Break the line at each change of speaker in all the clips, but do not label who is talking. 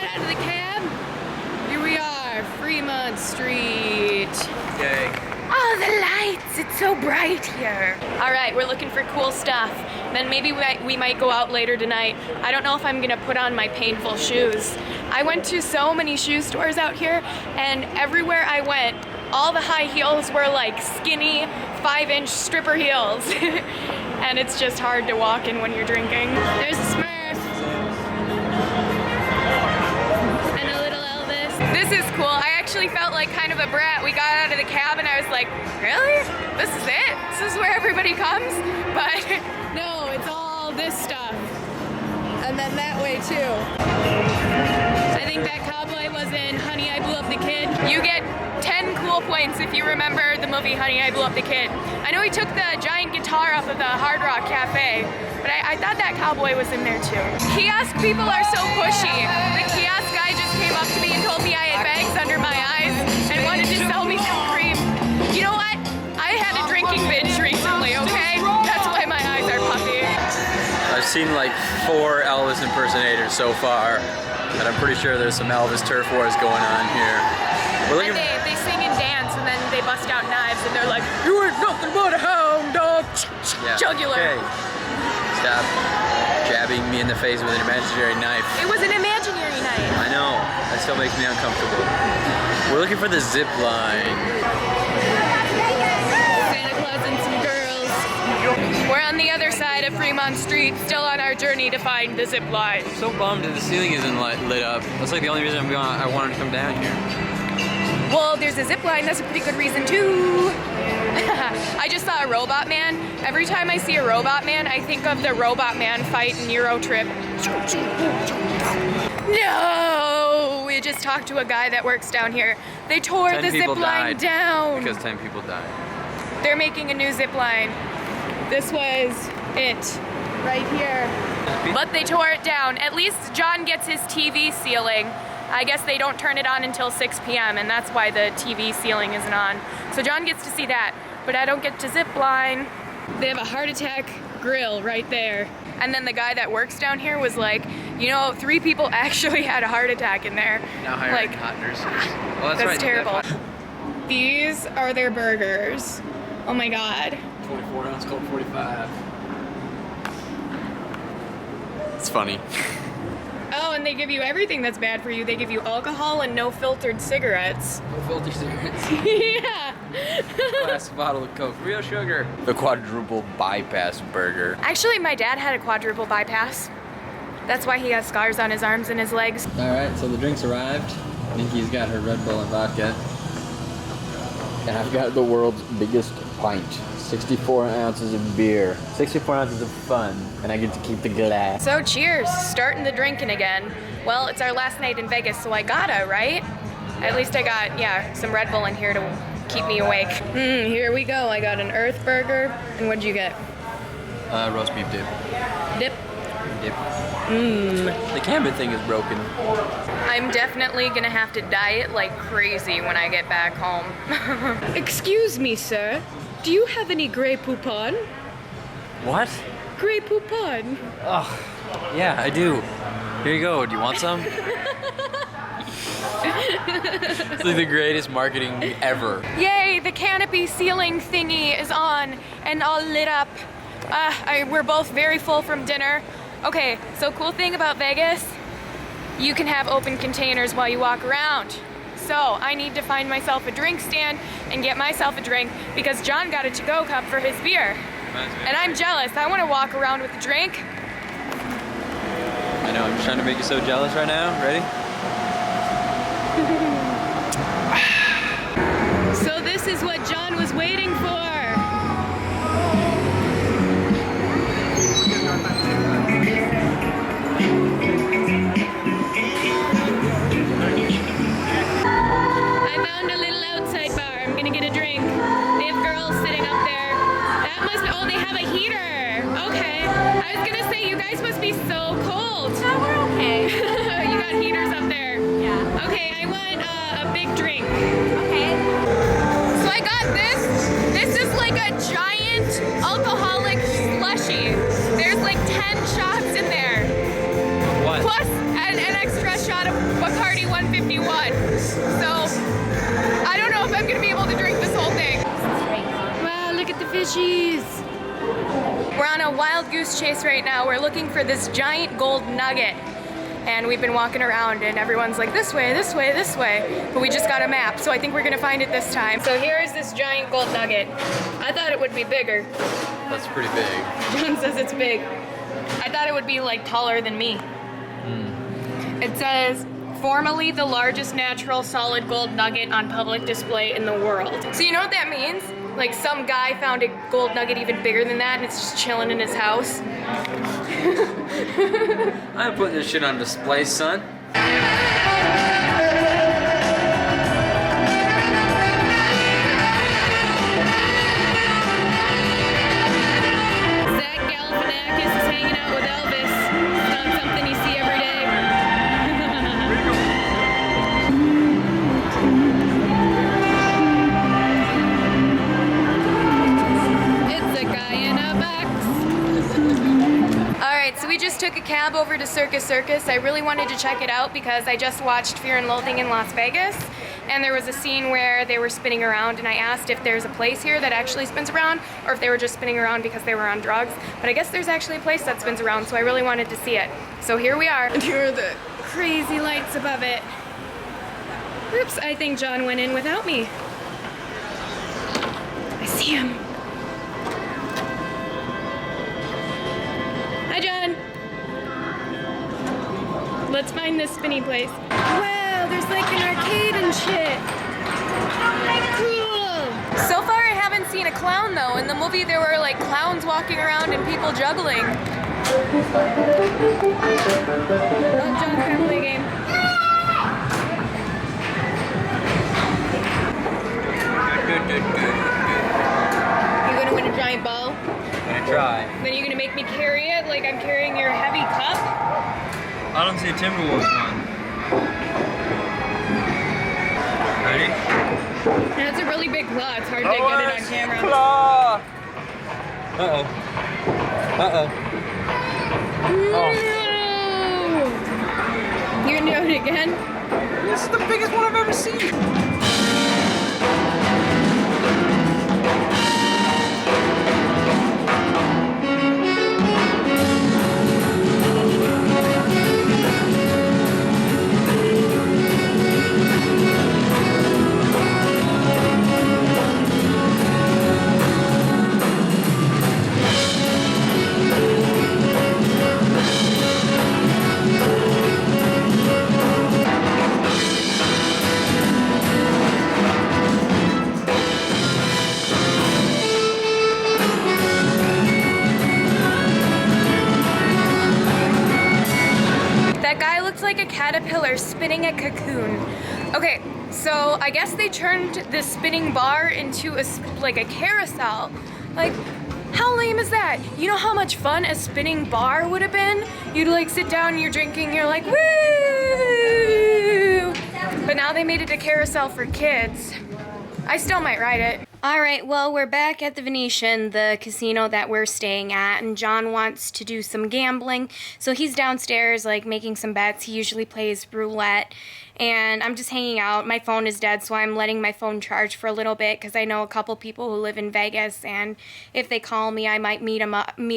out of the cab. Here we are, Fremont Street.
Yay.
Oh, the lights, it's so bright here. All right, we're looking for cool stuff. Then maybe we might go out later tonight. I don't know if I'm gonna put on my painful shoes. I went to so many shoe stores out here, and everywhere I went, all the high heels were like skinny 5-inch stripper heels. And it's just hard to walk in when you're drinking. There's a Smurf. And a little Elvis. This is cool. I actually felt like kind of a brat. We got out of the cab and I was like, really? This is it? This is where everybody comes? But no, it's all this stuff. And then that way too. I think that cowboy was in Honey, I Blew Up the Kid. You get 10 cool points if you remember the movie Honey, I Blew Up the Kid. I know he took the giant guitar off of the Hard Rock Cafe, but I thought that cowboy was in there too. Kiosk people are so pushy. The kiosk guy just came up to me and told me I had bags under my eyes and wanted to sell me some cream. You know what? I had a drinking binge recently, okay? That's why my eyes are puffy.
I've seen like 4 Elvis impersonators so far, and I'm pretty sure there's some Elvis turf wars going on here.
And they sing and dance, and then they bust out knives, and they're like, "You ain't nothing but a hound dog."
Yeah.
Jugular.
Okay. Stop jabbing me in the face with an imaginary knife.
It was an imaginary knife.
I know. That still makes me uncomfortable. We're looking for the zip line.
Santa Claus and some girls. We're on the other side of Fremont Street, still on our journey to find the zip line.
I'm so bummed that the ceiling isn't lit up. That's like the only reason I wanted to come down here.
Well, there's a zip line. That's a pretty good reason too. I just saw a Robot Man. Every time I see a Robot Man, I think of the Robot Man fight in Euro Trip. No! We just talked to a guy that works down here. They tore the zip line down.
Because 10 people died.
They're making a new zip line. This was it, right here. But they tore it down. At least John gets his TV ceiling. I guess they don't turn it on until 6 p.m. and that's why the TV ceiling isn't on. So John gets to see that, but I don't get to zip line. They have a heart attack grill right there. And then the guy that works down here was like, you know, 3 people actually had a heart attack in there.
Now hiring hot nurses. Well,
that's
right,
terrible. These are their burgers. Oh my God.
24 ounce, called 45. It's funny.
Oh, and they give you everything that's bad for you. They give you alcohol and no filtered cigarettes.
No filter cigarettes.
Yeah.
Glass bottle of Coke, real sugar. The quadruple bypass burger.
Actually, my dad had a quadruple bypass. That's why he has scars on his arms and his legs.
All right, so the drinks arrived. Nikki's got her Red Bull and vodka. And I've got the world's biggest pint. 64 ounces of beer. 64 ounces of fun. And I get to keep the glass.
So cheers, starting the drinking again. Well, it's our last night in Vegas, so I gotta, right? At least I got, yeah, some Red Bull in here to keep me awake. Here we go. I got an Earth burger. And what'd you get?
Roast beef dip.
Dip?
Dip. The camera thing is broken.
I'm definitely gonna have to diet like crazy when I get back home. Excuse me, sir. Do you have any Grey Poupon?
What?
Grey Poupon.
Oh, yeah, I do. Here you go. Do you want some? It's like the greatest marketing ever.
Yay, the canopy ceiling thingy is on and all lit up. We're both very full from dinner. Okay, so cool thing about Vegas, you can have open containers while you walk around. So I need to find myself a drink stand and get myself a drink because John got a to-go cup for his beer. And I'm jealous. I want to walk around with a drink.
I know, I'm just trying to make you so jealous right now. Ready?
So this is what John was waiting for. I found a little outside bar. I'm gonna get a drink. They have girls sitting up there. That must, oh, they have a heater. Okay. I was gonna say, you guys must be so cold.
No, we're okay.
You got heaters up there.
Yeah.
Okay, I want a big drink.
Okay.
So I got this. This is out of Bacardi 151. So I don't know if I'm gonna be able to drink this whole thing. Wow, look at the fishies. We're on a wild goose chase right now. We're looking for this giant gold nugget. And we've been walking around and everyone's like, this way, this way, this way. But we just got a map, so I think we're gonna find it this time. So here is this giant gold nugget. I thought it would be bigger.
That's pretty big.
John says it's big. I thought it would be like taller than me. It says, formerly the largest natural solid gold nugget on public display in the world. So you know what that means? Like some guy found a gold nugget even bigger than that and it's just chilling in his house.
I'm putting this shit on display, son.
Zach Galifianakis is hanging out with Elvis. It's not something you see every day. It's a guy in a box. Alright, so we just took a cab over to Circus Circus. I really wanted to check it out because I just watched Fear and Loathing in Las Vegas. And there was a scene where they were spinning around and I asked if there's a place here that actually spins around or if they were just spinning around because they were on drugs. But I guess there's actually a place that spins around, so I really wanted to see it. So here we are. And here are the crazy lights above it. Oops, I think John went in without me. I see him. Hi, John. Let's find this spinny place. Wow, there's like an arcade and shit. Cool. So far I haven't seen a clown though. In the movie there were like clowns walking around and people juggling. Oh, John's gonna play a game. You gonna win a giant ball?
Gonna try.
Then you're gonna make me carry it like I'm carrying your heavy cup?
I don't see a Timberwolves one. Ready?
That's a really big claw. It's hard to get it on camera.
Claw! Uh-oh. Uh-oh.
Oh. You gonna do it again?
This is the biggest one I've ever seen. Like a caterpillar spinning a cocoon. Okay, so I guess they turned the spinning bar into like a carousel. Like, how lame is that? You know how much fun a spinning bar would have been? You'd like sit down, you're drinking, you're like, woo! But now they made it a carousel for kids. I still might ride it. All right, well, we're back at the Venetian, the casino that we're staying at, and John wants to do some gambling. So he's downstairs, like, making some bets. He usually plays roulette, and I'm just hanging out. My phone is dead, so I'm letting my phone charge for a little bit because I know a couple people who live in Vegas, and if they call me, I might meet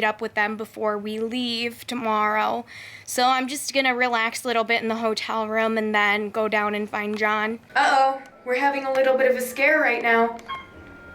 up with them before we leave tomorrow. So I'm just gonna relax a little bit in the hotel room and then go down and find John. Uh-oh, we're having a little bit of a scare right now.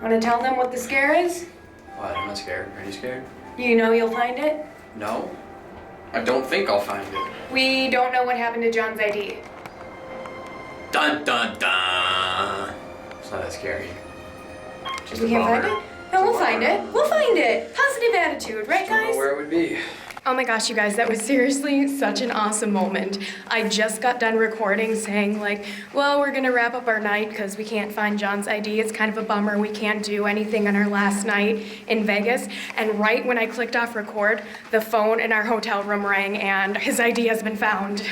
Want to tell them what the scare is? What? I'm not scared. Are you scared?
You know you'll find it?
No. I don't think I'll find it.
We don't know what happened to John's ID.
Dun dun dun! It's not that scary. Just
We can't find it? No, we'll find it. We'll find it. Positive attitude, right,
I don't
guys?
know where it would be.
Oh my gosh, you guys, that was seriously such an awesome moment. I just got done recording saying like, well, we're gonna wrap up our night because we can't find John's ID. It's kind of a bummer. We can't do anything on our last night in Vegas. And right when I clicked off record, the phone in our hotel room rang and his ID has been found.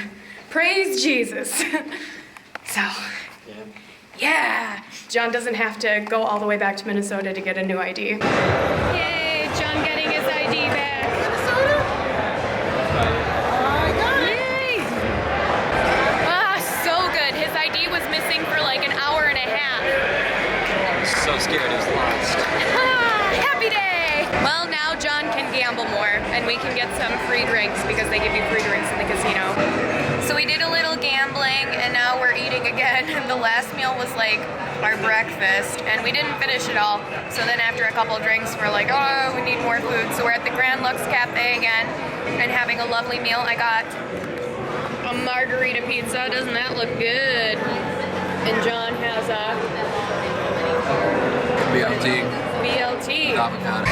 Praise Jesus. So, yeah, John doesn't have to go all the way back to Minnesota to get a new ID. Yay, John getting his ID back. Minnesota? Yay! and now we're eating again. The last meal was like our breakfast, and we didn't finish it all. So then after a couple drinks, we're like, oh, we need more food. So we're at the Grand Lux Cafe again and having a lovely meal. I got a margarita pizza. Doesn't that look good? And John has a
BLT.
BLT.
Avocado.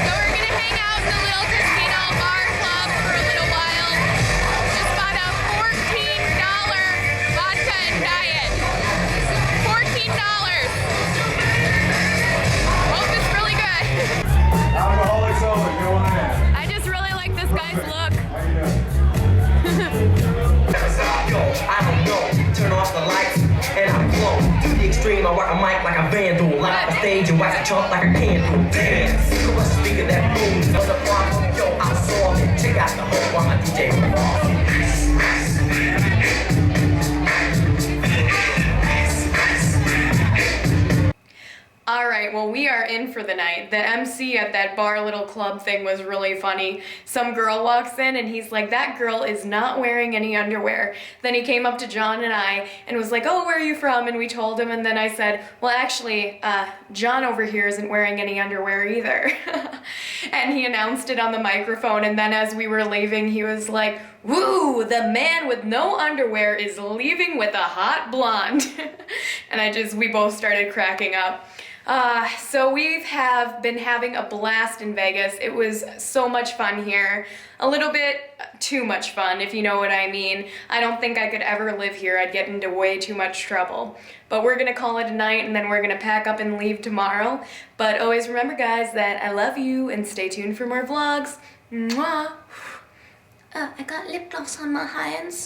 So we're gonna hang out in the little casino bar club for a little while. Just bought a $14 vodka and diet. $14. Hope it's really good.
Alcoholics only, go on in.
I just really like this guy's look.
How you doing?
Yo, I don't know. Turn off the lights and I glow. To the extreme, I work a mic like a vandal. Light up the stage and wax a chump like a candle. Dance. Who was the speaker that booms? What's the problem? Yo, I solved it. Check out the whole while my DJ revolves.
All right, well, we are in for the night. The MC at that bar little club thing was really funny. Some girl walks in and he's like, that girl is not wearing any underwear. Then he came up to John and I and was like, oh, where are you from? And we told him, and then I said, well, actually, John over here isn't wearing any underwear either. And he announced it on the microphone, and then as we were leaving, he was like, woo, the man with no underwear is leaving with a hot blonde. And we both started cracking up. So we have been having a blast in Vegas. It was so much fun here. A little bit too much fun, if you know what I mean. I don't think I could ever live here. I'd get into way too much trouble. But we're gonna call it a night, and then we're gonna pack up and leave tomorrow. But always remember, guys, that I love you, and stay tuned for more vlogs. Mwah! I got lip gloss on my hands.